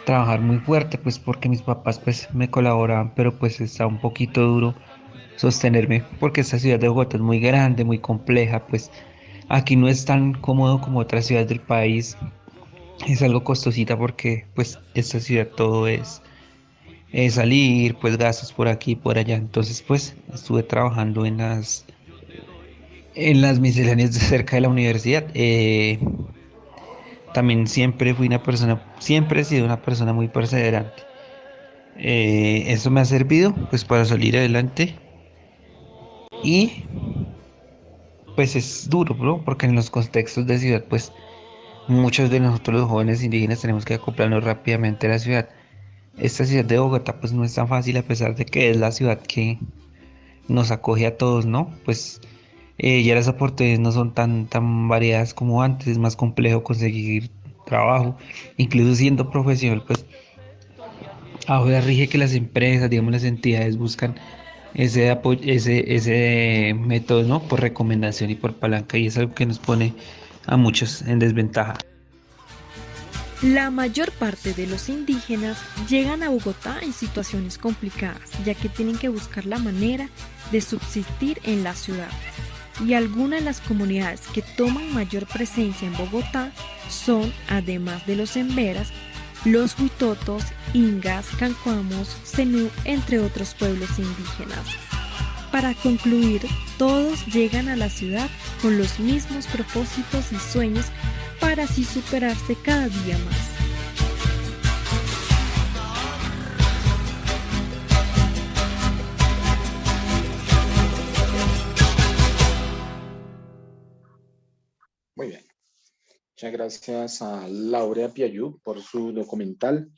trabajar muy fuerte, pues porque mis papás pues me colaboraban, pero pues está un poquito duro sostenerme porque esta ciudad de Bogotá es muy grande, muy compleja, pues aquí no es tan cómodo como otras ciudades del país. Es algo costosita porque pues esta ciudad todo es salir, pues gastos por aquí y por allá. Entonces pues estuve trabajando en las misceláneas de cerca de la universidad. También siempre fui una persona, siempre he sido una persona muy perseverante. Eso me ha servido pues para salir adelante y pues es duro, bro, porque en los contextos de ciudad pues muchos de nosotros los jóvenes indígenas tenemos que acoplarnos rápidamente a la ciudad. Esta ciudad de Bogotá pues no es tan fácil a pesar de que es la ciudad que nos acoge a todos, ¿no? Pues ya las oportunidades no son tan variadas como antes, es más complejo conseguir trabajo, incluso siendo profesional, pues ahora rige que las empresas, digamos las entidades buscan ese apoyo, ese método, ¿no? Por recomendación y por palanca y es algo que nos pone a muchos en desventaja. La mayor parte de los indígenas llegan a Bogotá en situaciones complicadas, ya que tienen que buscar la manera de subsistir en la ciudad. Y algunas de las comunidades que toman mayor presencia en Bogotá son, además de los emberas, los huitotos, ingas, cancuamos, zenú, entre otros pueblos indígenas. Para concluir, todos llegan a la ciudad con los mismos propósitos y sueños para así superarse cada día más. Muy bien. Muchas gracias a Laura Piayu por su documental.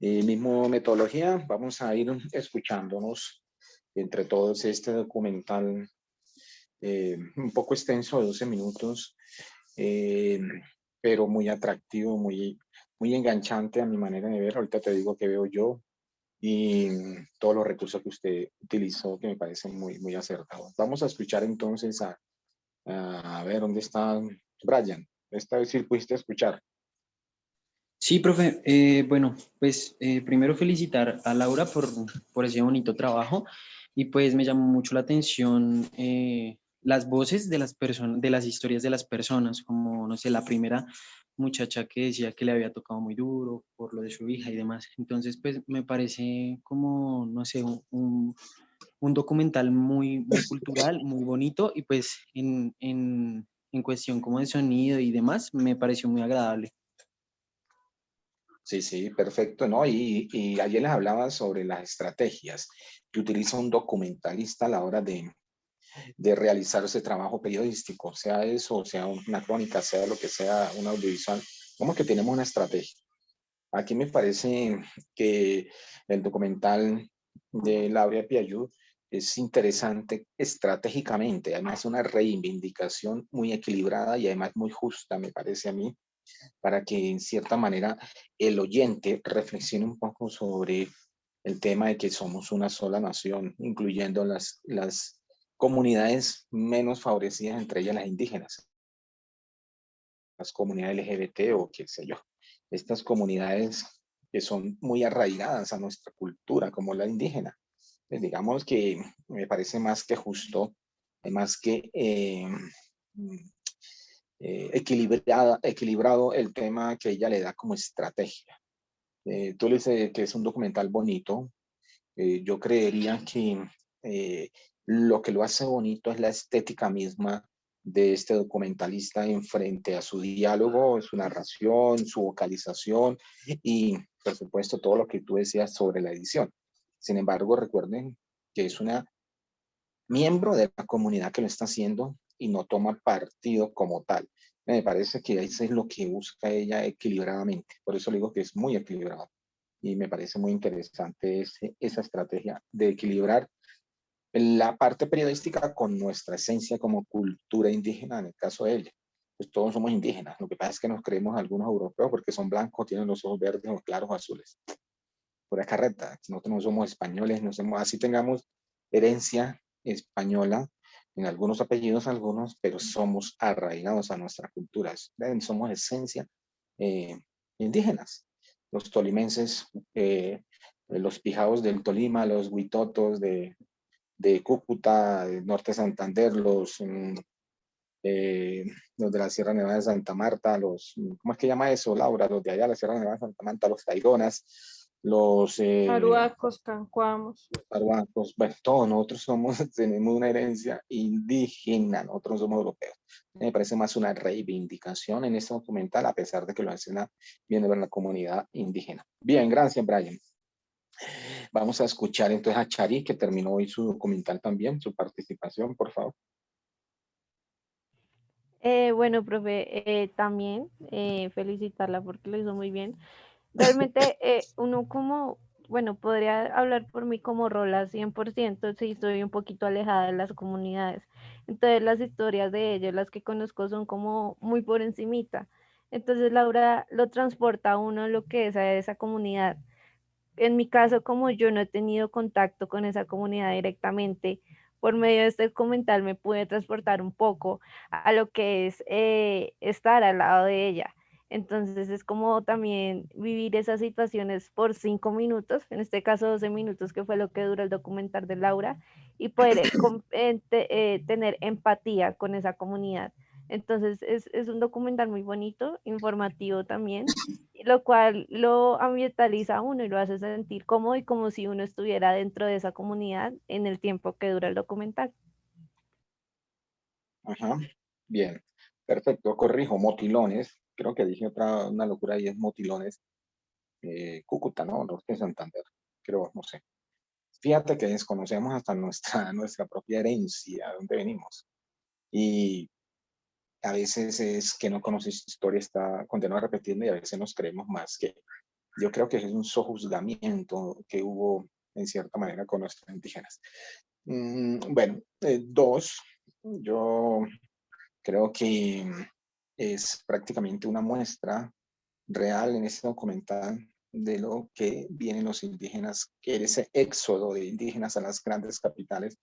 Mismo metodología, vamos a ir escuchándonos entre todos este documental un poco extenso de 12 minutos, pero muy atractivo, muy enganchante a mi manera de ver. Ahorita te digo que veo yo y todos los recursos que usted utilizó que me parecen muy acertados. Vamos a escuchar entonces a ver dónde está Brian. Esta vez sí pudiste escuchar. Sí, profe. Bueno, pues primero felicitar a Laura por ese bonito trabajo y pues me llamó mucho la atención las voces de las personas, de las historias de las personas, como, no sé, la primera muchacha que decía que le había tocado muy duro por lo de su hija y demás. Entonces, pues me parece como, no sé, un documental muy cultural, muy bonito y pues en cuestión como de sonido y demás, me pareció muy agradable. Sí, sí, perfecto, ¿no? Y ayer les hablaba sobre las estrategias que utiliza un documentalista a la hora de realizar ese trabajo periodístico, sea eso, o sea una crónica, sea lo que sea, un audiovisual. Como que tenemos una estrategia. Aquí me parece que el documental de Laura Piayu es interesante estratégicamente, además una reivindicación muy equilibrada y además muy justa, me parece a mí, para que en cierta manera el oyente reflexione un poco sobre el tema de que somos una sola nación, incluyendo las comunidades menos favorecidas, entre ellas las indígenas. las comunidades LGBT o qué sé yo. Estas comunidades que son muy arraigadas a nuestra cultura, como la indígena. Digamos que me parece más que justo, más que equilibrado el tema que ella le da como estrategia. Tú le dices que es un documental bonito. Yo creería que lo que lo hace bonito es la estética misma de este documentalista en frente a su diálogo, su narración, su vocalización y, por supuesto, todo lo que tú decías sobre la edición. Sin embargo, recuerden que es una miembro de la comunidad que lo está haciendo y no toma partido como tal. Me parece que eso es lo que busca ella equilibradamente. Por eso le digo que es muy equilibrado. Y me parece muy interesante esa estrategia de equilibrar la parte periodística con nuestra esencia como cultura indígena, en el caso de ella. Pues todos somos indígenas. Lo que pasa es que nos creemos algunos europeos porque son blancos, tienen los ojos verdes o claros o azules. Pura carreta. Nosotros no somos españoles, no somos, así tengamos herencia española en algunos apellidos, algunos, pero somos arraigados a nuestra cultura. Somos esencia indígenas. Los tolimenses, los pijaos del Tolima, los huitotos de Cúcuta, del norte de Santander, los de la Sierra Nevada de Santa Marta, ¿cómo es que llama eso, Laura? Los de allá, la Sierra Nevada de Santa Marta, los taironas, los Aruacos, cancuamos. arhuacos, bueno, todos nosotros tenemos una herencia indígena, nosotros somos europeos. Me parece más una reivindicación en este documental, a pesar de que lo hacen viene de la comunidad indígena. Bien, gracias, Brian. Vamos a escuchar entonces a Chari, que terminó hoy su documental también, su participación, por favor. Bueno, profe, también felicitarla porque lo hizo muy bien. Realmente uno como, bueno, podría hablar por mí como Rola 100%, sí, estoy un poquito alejada de las comunidades. Entonces las historias de ellos, las que conozco, son como muy por encimita. Entonces Laura lo transporta a uno lo que es a esa comunidad. En mi caso, como yo no he tenido contacto con esa comunidad directamente, por medio de este documental me pude transportar un poco a lo que es estar al lado de ella. Entonces es como también vivir esas situaciones por 5 minutos, en este caso 12 minutos, que fue lo que duró el documental de Laura, y poder tener empatía con esa comunidad. Entonces es un documental muy bonito, informativo también, lo cual lo ambientaliza a uno y lo hace sentir cómodo y como si uno estuviera dentro de esa comunidad en el tiempo que dura el documental. Ajá, bien, perfecto, corrijo, Motilones, creo que dije una locura y es Motilones, Cúcuta, ¿no? Norte de Santander, creo, no sé. Fíjate que desconocemos hasta nuestra propia herencia, de dónde venimos. Y a veces es que no conoces tu historia, está condenado a repetirla y a veces nos creemos más que. Yo creo que es un sojuzgamiento que hubo en cierta manera con nuestros indígenas. Bueno, dos, yo creo que es prácticamente una muestra real en este documental de lo que vienen los indígenas, que ese éxodo de indígenas a las grandes capitales,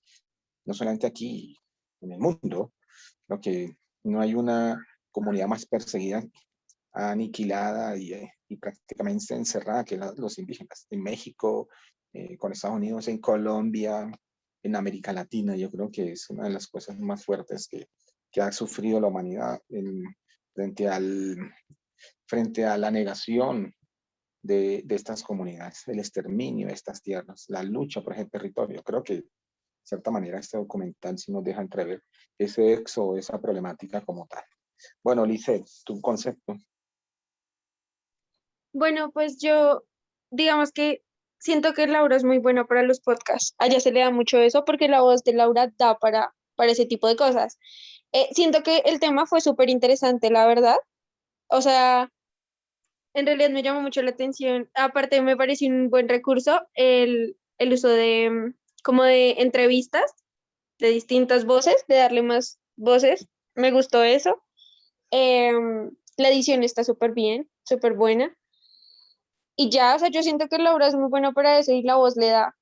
no solamente aquí en el mundo, lo que no hay una comunidad más perseguida, aniquilada y prácticamente encerrada que los indígenas. En México, con Estados Unidos, en Colombia, en América Latina, yo creo que es una de las cosas más fuertes que ha sufrido la humanidad frente frente a la negación de estas comunidades, el exterminio de estas tierras, la lucha por ese territorio. Creo que de cierta manera este documental sí nos deja entrever ese éxodo, esa problemática como tal. Bueno, Lice, tu concepto. Bueno, pues yo, digamos que siento que Laura es muy buena para los podcasts. A ella se le da mucho eso porque la voz de Laura da para ese tipo de cosas. Siento que el tema fue súper interesante, la verdad. O sea, en realidad me llamó mucho la atención. Aparte, me pareció un buen recurso el uso de como de entrevistas de distintas voces, de darle más voces. Me gustó eso. La edición está súper bien, súper buena. Y ya, o sea, yo siento que Laura es muy buena para eso y la voz le da.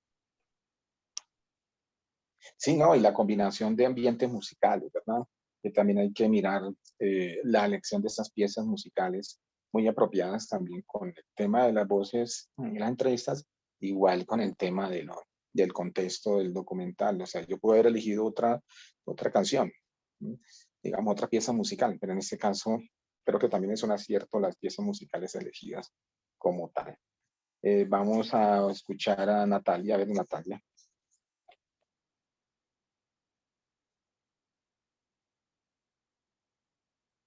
Sí, no, y la combinación de ambientes musicales, ¿verdad? que también hay que mirar la elección de estas piezas musicales muy apropiadas también con el tema de las voces en las entrevistas, igual con el tema del contexto del documental. O sea, yo puedo haber elegido otra canción, digamos otra pieza musical, pero en este caso creo que también es un acierto las piezas musicales elegidas como tal. Vamos a escuchar a Natalia. A ver, Natalia.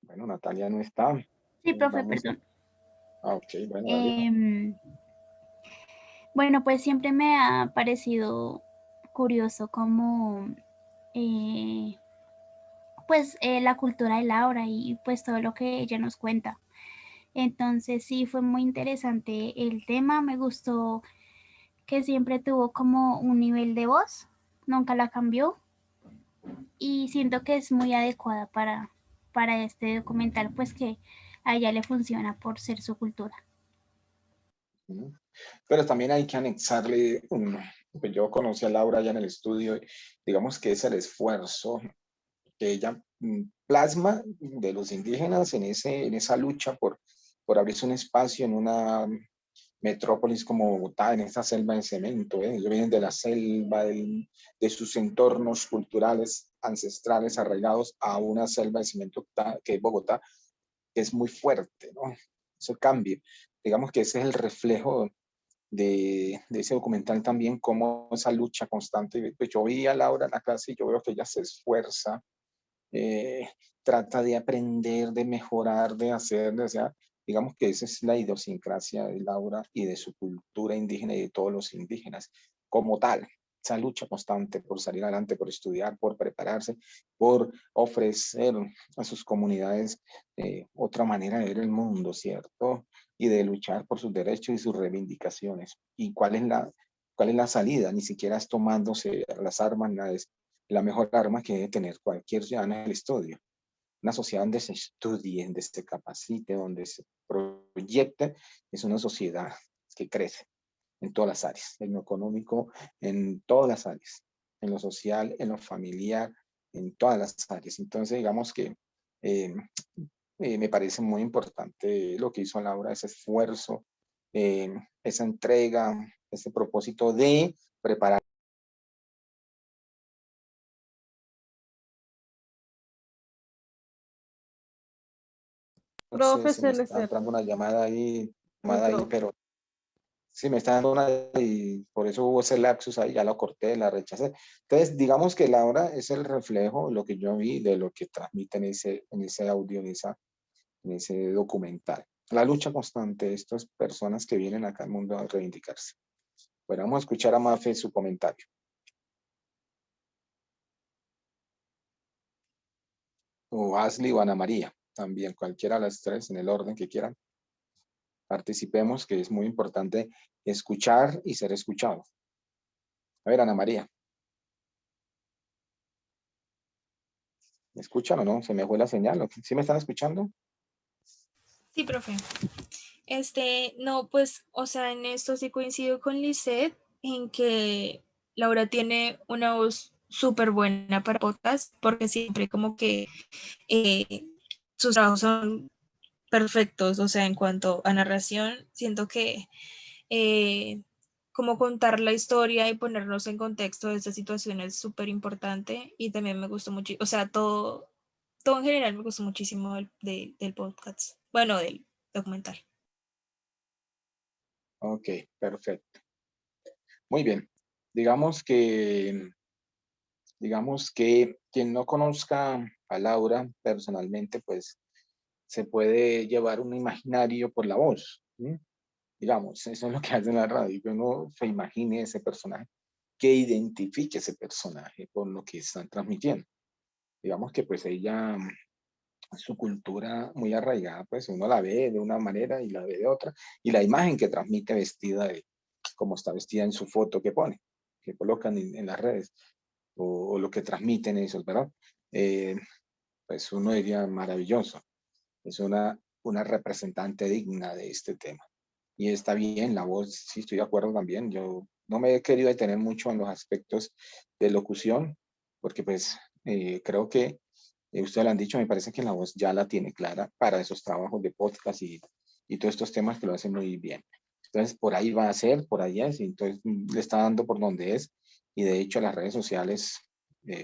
Bueno, Natalia no está. Sí, profe, Vamos a... perdón. Ok, bueno, dale. Bueno, pues siempre me ha parecido curioso cómo la cultura de Laura y pues todo lo que ella nos cuenta. Entonces sí, fue muy interesante el tema, me gustó que siempre tuvo como un nivel de voz, nunca la cambió y siento que es muy adecuada para este documental, pues que a ella le funciona por ser su cultura. Pero también hay que anexarle, pues yo conocí a Laura ya en el estudio, digamos que es el esfuerzo que ella plasma de los indígenas en esa lucha por abrirse un espacio en una metrópolis como Bogotá, en esta selva de cemento. Ellos vienen de la selva, de sus entornos culturales ancestrales arraigados a una selva de cemento que es Bogotá, que es muy fuerte, ¿no? Ese cambio. Digamos que ese es el reflejo de ese documental también, como esa lucha constante. Pues yo vi a Laura en la clase y yo veo que ella se esfuerza, trata de aprender, de mejorar, de hacer, o sea, digamos que esa es la idiosincrasia de Laura y de su cultura indígena y de todos los indígenas como tal. Esa lucha constante por salir adelante, por estudiar, por prepararse, por ofrecer a sus comunidades otra manera de ver el mundo, ¿cierto? Y de luchar por sus derechos y sus reivindicaciones. ¿Y cuál es la salida? Ni siquiera es tomándose las armas, nada, es la mejor arma que debe tener cualquier ciudadano en el estudio. Una sociedad donde se estudie, donde se capacite, donde se proyecte, es una sociedad que crece en todas las áreas, en lo económico, en todas las áreas, en lo social, en lo familiar, en todas las áreas. Entonces, digamos que me parece muy importante lo que hizo Laura, ese esfuerzo, esa entrega, ese propósito de preparar. Profe, Se me se le está cerró entrando una llamada ahí, micrófono. pero sí me está dando una y por eso hubo ese lapsus ahí, ya lo corté, la rechacé. Entonces, digamos que la obra es el reflejo, lo que yo vi, de lo que transmite en ese audio, en ese documental. La lucha constante de estas personas que vienen acá al mundo a reivindicarse. Bueno, vamos a escuchar a Mafe su comentario. O Ashley o Ana María, también, cualquiera de las tres, en el orden que quieran. Participemos, que es muy importante escuchar y ser escuchado. A ver, Ana María. ¿Me escuchan o no? ¿Se me fue la señal? ¿Sí me están escuchando? Sí, profe. No, pues, o sea, en esto sí coincido con Lisette, en que Laura tiene una voz súper buena para podcast, porque siempre como que sus trabajos son perfectos, o sea, en cuanto a narración, siento que como contar la historia y ponernos en contexto de esta situación es súper importante y también me gustó mucho, o sea, todo en general me gustó muchísimo del podcast, bueno, del documental. Ok, perfecto. Muy bien. Digamos que quien no conozca a Laura personalmente, pues se puede llevar un imaginario por la voz. ¿Sí? Digamos, eso es lo que hace en la radio, que uno se imagine ese personaje, que identifique ese personaje por lo que están transmitiendo. Digamos que pues ella, su cultura muy arraigada, pues uno la ve de una manera y la ve de otra, y la imagen que transmite vestida de como está vestida en su foto que pone, que colocan en las redes, o lo que transmiten esos, ¿verdad? Pues uno diría maravilloso, es una representante digna de este tema. Y está bien, la voz, sí estoy de acuerdo también. Yo no me he querido detener mucho en los aspectos de locución, porque pues creo que Ustedes lo han dicho, me parece que la voz ya la tiene clara para esos trabajos de podcast y todos estos temas que lo hacen muy bien. Entonces, por ahí va a ser, por ahí es, y entonces le está dando por donde es. Y de hecho, las redes sociales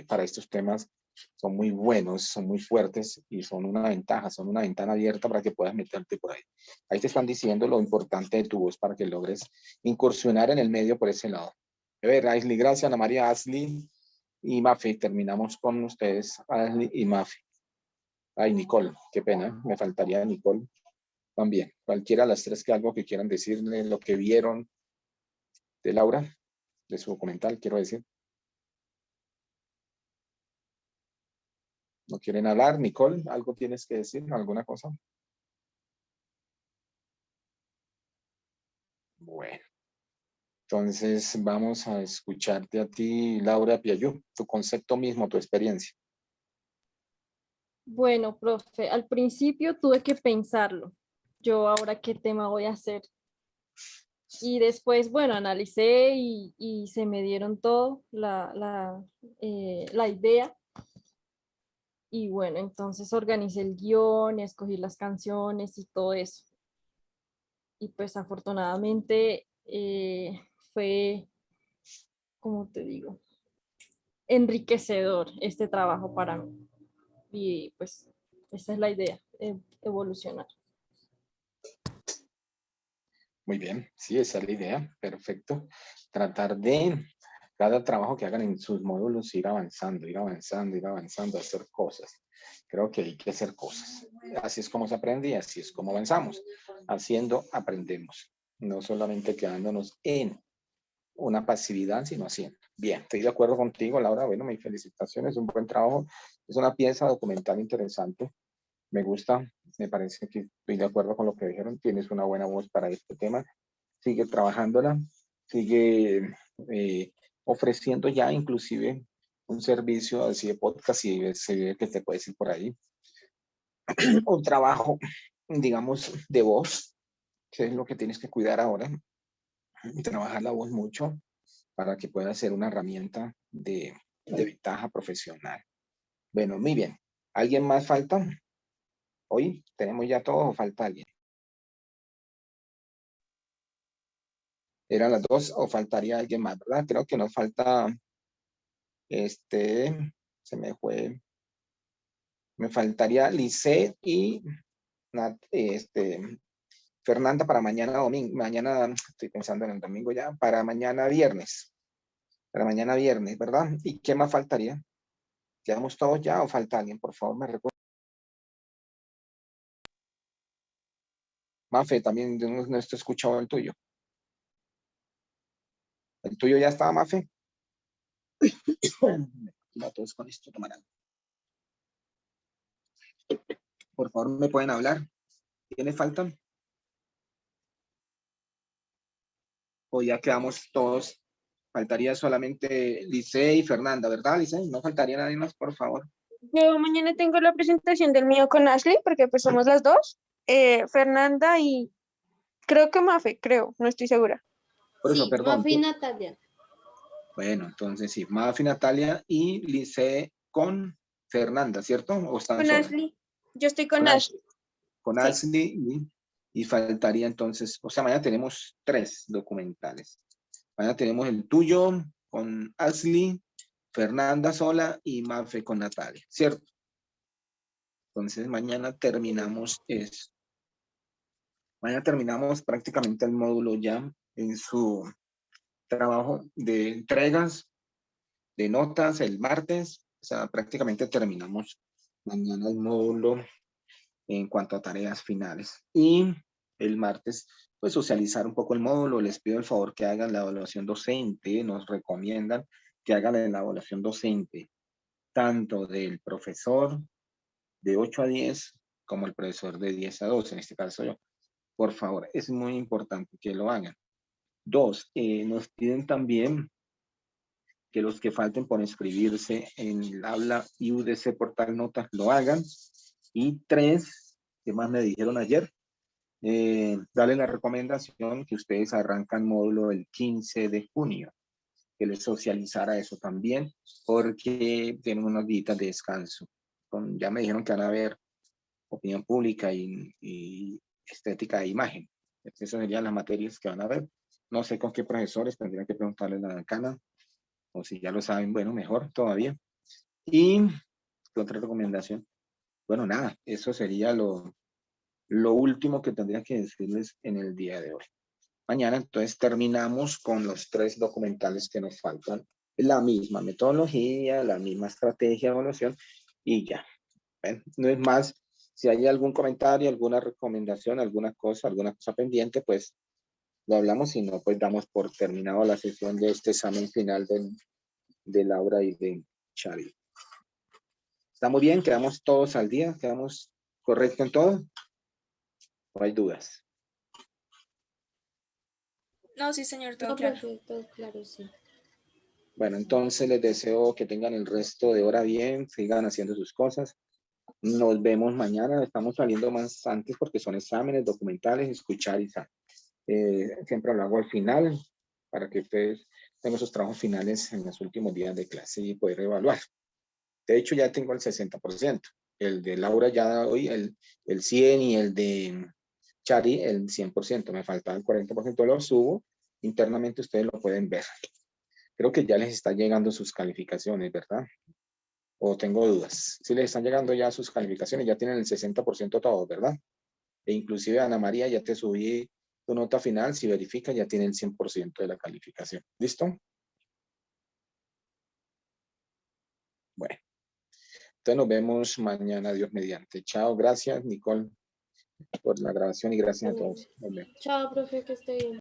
para estos temas son muy buenos, son muy fuertes y son una ventaja, son una ventana abierta para que puedas meterte por ahí. Ahí te están diciendo lo importante de tu voz para que logres incursionar en el medio por ese lado. A ver, Ashley, gracias, Ana María, Ashley y Mafe. Terminamos con ustedes, Ashley y Mafe. Ay, Nicole, qué pena, me faltaría Nicole también. Cualquiera de las tres que algo que quieran decirle, lo que vieron de Laura, de su documental, quiero decir. ¿No quieren hablar? Nicole, ¿algo tienes que decir? ¿Alguna cosa? Bueno, entonces vamos a escucharte a ti, Laura Piayú, tu concepto mismo, tu experiencia. Bueno, profe, al principio tuve que pensarlo. Yo ahora qué tema voy a hacer. Y después, bueno, analicé y se me dieron todo, la idea. Y bueno, entonces organicé el guión, escogí las canciones y todo eso. Y pues afortunadamente fue, como te digo, enriquecedor este trabajo para mí. Y pues esa es la idea, evolucionar. Muy bien, sí, esa es la idea, perfecto. Tratar de cada trabajo que hagan en sus módulos ir avanzando, ir avanzando, ir avanzando, hacer cosas. Creo que hay que hacer cosas. Así es como se aprende y así es como avanzamos. Haciendo, aprendemos. No solamente quedándonos en una pasividad, sino haciendo. Bien, estoy de acuerdo contigo, Laura. Bueno, mis felicitaciones, un buen trabajo. Es una pieza documental interesante. Me gusta, me parece que estoy de acuerdo con lo que dijeron. Tienes una buena voz para este tema. Sigue trabajándola, sigue ofreciendo ya inclusive un servicio así de podcast y se ve que te puedes ir por ahí. Un trabajo, digamos, de voz, que es lo que tienes que cuidar ahora. Trabajar la voz mucho para que pueda ser una herramienta de ventaja profesional. Bueno, muy bien. ¿Alguien más falta? Hoy tenemos ya todo o falta alguien. ¿Eran las dos o faltaría alguien más, verdad? Creo que nos falta, se me fue, me faltaría Lisset y Fernanda para mañana domingo, mañana, estoy pensando en el domingo ya, para mañana viernes, ¿verdad? ¿Y qué más faltaría? ¿Quedamos todos ya o falta alguien? Por favor, me recuerda. Mafe, también no estoy escuchado el tuyo. ¿El tuyo ya estaba, Mafe? A todos con esto, tomarán. Por favor, ¿me pueden hablar? ¿Quiénes faltan? O ya quedamos todos. Faltaría solamente Lice y Fernanda, ¿verdad, Lice? No faltaría nadie más, por favor. Yo mañana tengo la presentación del mío con Ashley, porque pues somos las dos, Fernanda y creo que Mafe, no estoy segura. Por eso, Sí, perdón. Mafe y Natalia. Bueno, entonces sí, Mafi, Natalia y Lice con Fernanda, ¿cierto? ¿O están Con solas? Ashley. Yo estoy con Ashley. Con Sí. Ashley y faltaría entonces, o sea, mañana tenemos 3 documentales. Mañana tenemos el tuyo con Ashley, Fernanda sola y Mafe con Natalia, ¿cierto? Entonces mañana terminamos eso. Mañana terminamos prácticamente el módulo ya en su trabajo de entregas, de notas el martes. O sea, prácticamente terminamos mañana el módulo en cuanto a tareas finales. Y el martes, pues socializar un poco el módulo. Les pido el favor que hagan la evaluación docente. Nos recomiendan que hagan la evaluación docente, tanto del profesor de 8 a 10, como el profesor de 10 a 12, en este caso yo. Por favor, es muy importante que lo hagan. 2, nos piden también que los que falten por inscribirse en el aula UDC Portal Notas lo hagan. Y 3, ¿qué más me dijeron ayer? Darle la recomendación que ustedes arrancan módulo el 15 de junio, que les socializara eso también, porque tienen unos días de descanso. ya me dijeron que van a ver opinión pública y estética de imagen. Esas serían las materias que van a ver. No sé con qué profesores, tendría que preguntarle a la decana, o si ya lo saben, bueno, mejor todavía. Y otra recomendación. Bueno, nada, eso sería lo último que tendría que decirles en el día de hoy. Mañana entonces terminamos con los 3 documentales que nos faltan. La misma metodología, la misma estrategia de evaluación y ya. ¿Ven? No es más. Si hay algún comentario, alguna recomendación, alguna cosa pendiente, pues lo hablamos. Si no, pues damos por terminado la sesión de este examen final de Laura y de Xavi. ¿Estamos bien? ¿Quedamos todos al día? ¿Quedamos correcto en todo? ¿No hay dudas? No, sí, señor, todo No, claro. profe, todo claro, sí. Bueno, entonces les deseo que tengan el resto de hora bien, sigan haciendo sus cosas. Nos vemos mañana. Estamos saliendo más antes porque son exámenes, documentales, escuchar y saber. Siempre lo hago al final para que ustedes tengan sus trabajos finales en los últimos días de clase y poder evaluar. De hecho, ya tengo el 60%. El de Laura ya hoy, el 100 y el de Chari, el 100%. Me falta el 40%, lo subo. Internamente ustedes lo pueden ver. Creo que ya les están llegando sus calificaciones, ¿verdad? ¿O tengo dudas? Si les están llegando ya sus calificaciones, ya tienen el 60% todos, ¿verdad? E inclusive Ana María, ya te subí tu nota final. Si verifica, ya tiene el 100% de la calificación. ¿Listo? Bueno. Entonces nos vemos mañana, Dios mediante. Chao, gracias Nicole por la grabación y gracias a todos. Nos vemos. Chao, profe, que esté bien.